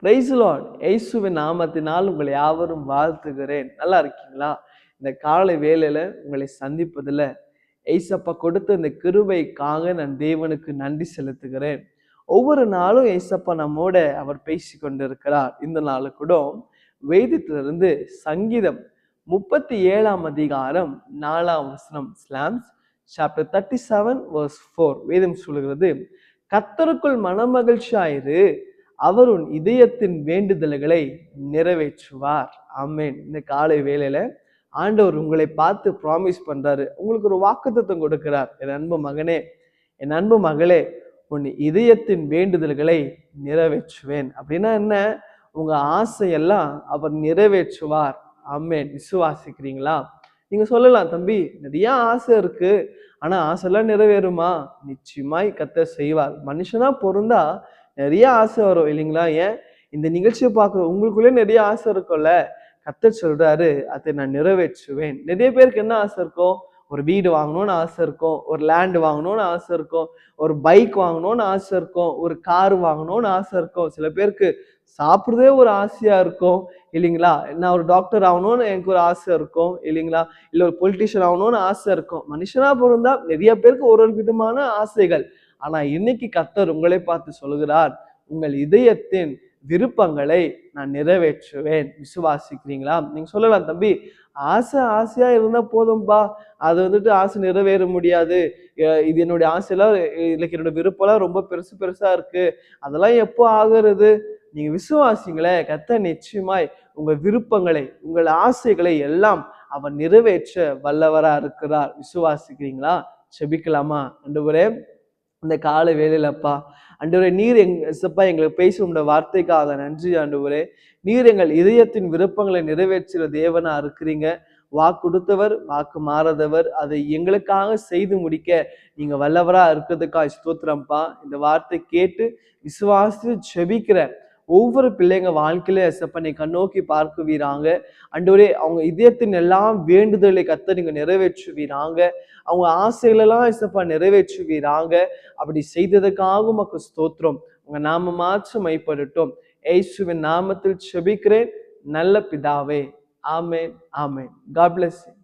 Price Lord. இயேசுவின் நாமத்தினால் உங்களை யாவரும் வாழ்த்துகிறேன். நல்லா இருக்கீங்களா? இந்த காலை வேளையில உங்களை சந்திப்பதில் ஏசப்பா கொடுத்த இந்த கிருபைக்காக நான் தேவனுக்கு நன்றி செலுத்துகிறேன். ஒவ்வொரு நாளும் ஏசப்பா நம்மோட அவர் பேசி கொண்டிருக்கிறார். இந்த நாள் கூட வேதத்திலிருந்து சங்கீதம் 37 அதிகாரம் 4 வசனம், ஸ்லாம்ஸ் சாப்டர் 37 verse 4 வேதம் சொல்லுகிறது, கர்த்தருக்குள் மனமகிழ்ச்சியாயிரு, அவர் உன் இதயத்தின் வேண்டுதல்களை நிறைவேற்றுவார். ஆமென். இந்த காலை வேளையில ஆண்டவர் உங்களை பார்த்து ப்ராமிஸ் பண்றாரு. உங்களுக்கு ஒரு வாக்குத்தத்தம் கொடுக்கிறார். என் அன்பு மகனே, என் அன்பு மகளே, உன் இதயத்தின் வேண்டுதல்களை நிறைவேற்றுவேன். அப்படின்னா என்ன? உங்க ஆசையெல்லாம் அவர் நிறைவேற்றுவார். ஆமென். விசுவாசிக்கிறீங்களா? நீங்க சொல்லலாம், தம்பி நிறைய ஆசை இருக்கு, ஆனா ஆசைலாம் நிறைவேறுமா? நிச்சயமாய் கர்த்தர் செய்வார். மனுஷனா பொருந்தா நிறைய ஆசை வரும் இல்லைங்களா? ஏன் இந்த நிகழ்ச்சியை பார்க்குற உங்களுக்குள்ளே நிறைய ஆசை இருக்கும்ல. கர்த்தர் சொல்றாரு, அதை நான் நிறைவேற்றுவேன். நிறைய பேருக்கு என்ன ஆசை இருக்கும்? ஒரு வீடு வாங்கணும்னு ஆசை இருக்கும், ஒரு லேண்ட் வாங்கணும்னு ஆசை இருக்கும், ஒரு பைக் வாங்கணும்னு ஆசை இருக்கும், ஒரு கார் வாங்கணும்னு ஆசை இருக்கும். சில பேருக்கு சாப்பிட்றதே ஒரு ஆசையா இருக்கும் இல்லைங்களா? நான் ஒரு டாக்டர் ஆகணும்னு எனக்கு ஒரு ஆசை இருக்கும் இல்லைங்களா? இல்லை ஒரு பொலிட்டிஷியன் ஆகணும்னு ஆசை இருக்கும். மனுஷனா பிறந்தா நிறைய பேருக்கு ஒரு ஒரு விதமான ஆசைகள். ஆனா இன்னைக்கு கர்த்தர் உங்களை பார்த்து சொல்கிறார், உங்கள் இதயத்தின் விருப்பங்களை நான் நிறைவேற்றுவேன். விசுவாசிக்கிறீங்களா? நீங்க சொல்லலாம், தம்பி ஆசையா இருந்தா போதும்பா, அது ஆசை நிறைவேற முடியாது, இது என்னுடைய ஆசையெல்லாம் இல்லைக்கு என்னோட விருப்பம்லாம் ரொம்ப பெருசா இருக்கு, அதெல்லாம் எப்போ ஆகுறது? நீங்க விசுவாசிங்களே, கர்த்தர் நிச்சயமாய் உங்க விருப்பங்களை, உங்கள் ஆசைகளை எல்லாம் அவர் நிறைவேற்ற வல்லவரா இருக்கிறார். விசுவாசிக்கிறீங்களா? செபிக்கலாமா? ஆண்டவரே, இந்த காலை வேளையிலப்பா, ஆண்டவரே நீர் எங்கப்பா எங்களுக்கு பேசும் வார்த்தைக்காக நன்றி. ஆண்டவரே, நீர் எங்கள் இதயத்தின் விருப்பங்களை நிறைவேற்றுகிற தேவனா இருக்கிறீங்க. வாக்கு கொடுத்தவர், வாக்கு மாறாதவர். அதை எங்களுக்காக செய்து முடிக்க நீங்க வல்லவரா இருக்கிறதுக்காக ஸ்தோத்திரம்ப்பா. இந்த வார்த்தை கேட்டு விசுவாசித்து ஜெபிக்கிற ஒவ்வொரு பிள்ளைங்க வாழ்க்கையில ஏசப்பா நீ கண்ணோக்கி பார்க்குவீராங்க. ஆண்டவரே, அவங்க இதயத்தின் எல்லாம் வேண்டுதலை கர்த்தர் நீங்க நிறைவேற்றுவீராங்க. அவங்க ஆசைகளெல்லாம் ஏசப்பா நிறைவேற்றுவீராங்க. அப்படி செய்ததுக்காக உமக்கு ஸ்தோத்திரம். உங்க நாம மாற்றம் மைப்படட்டும். இயேசுவின் நாமத்தில் ஜெபிக்கிறேன் நல்ல பிதாவே. ஆமென், ஆமென். God bless you.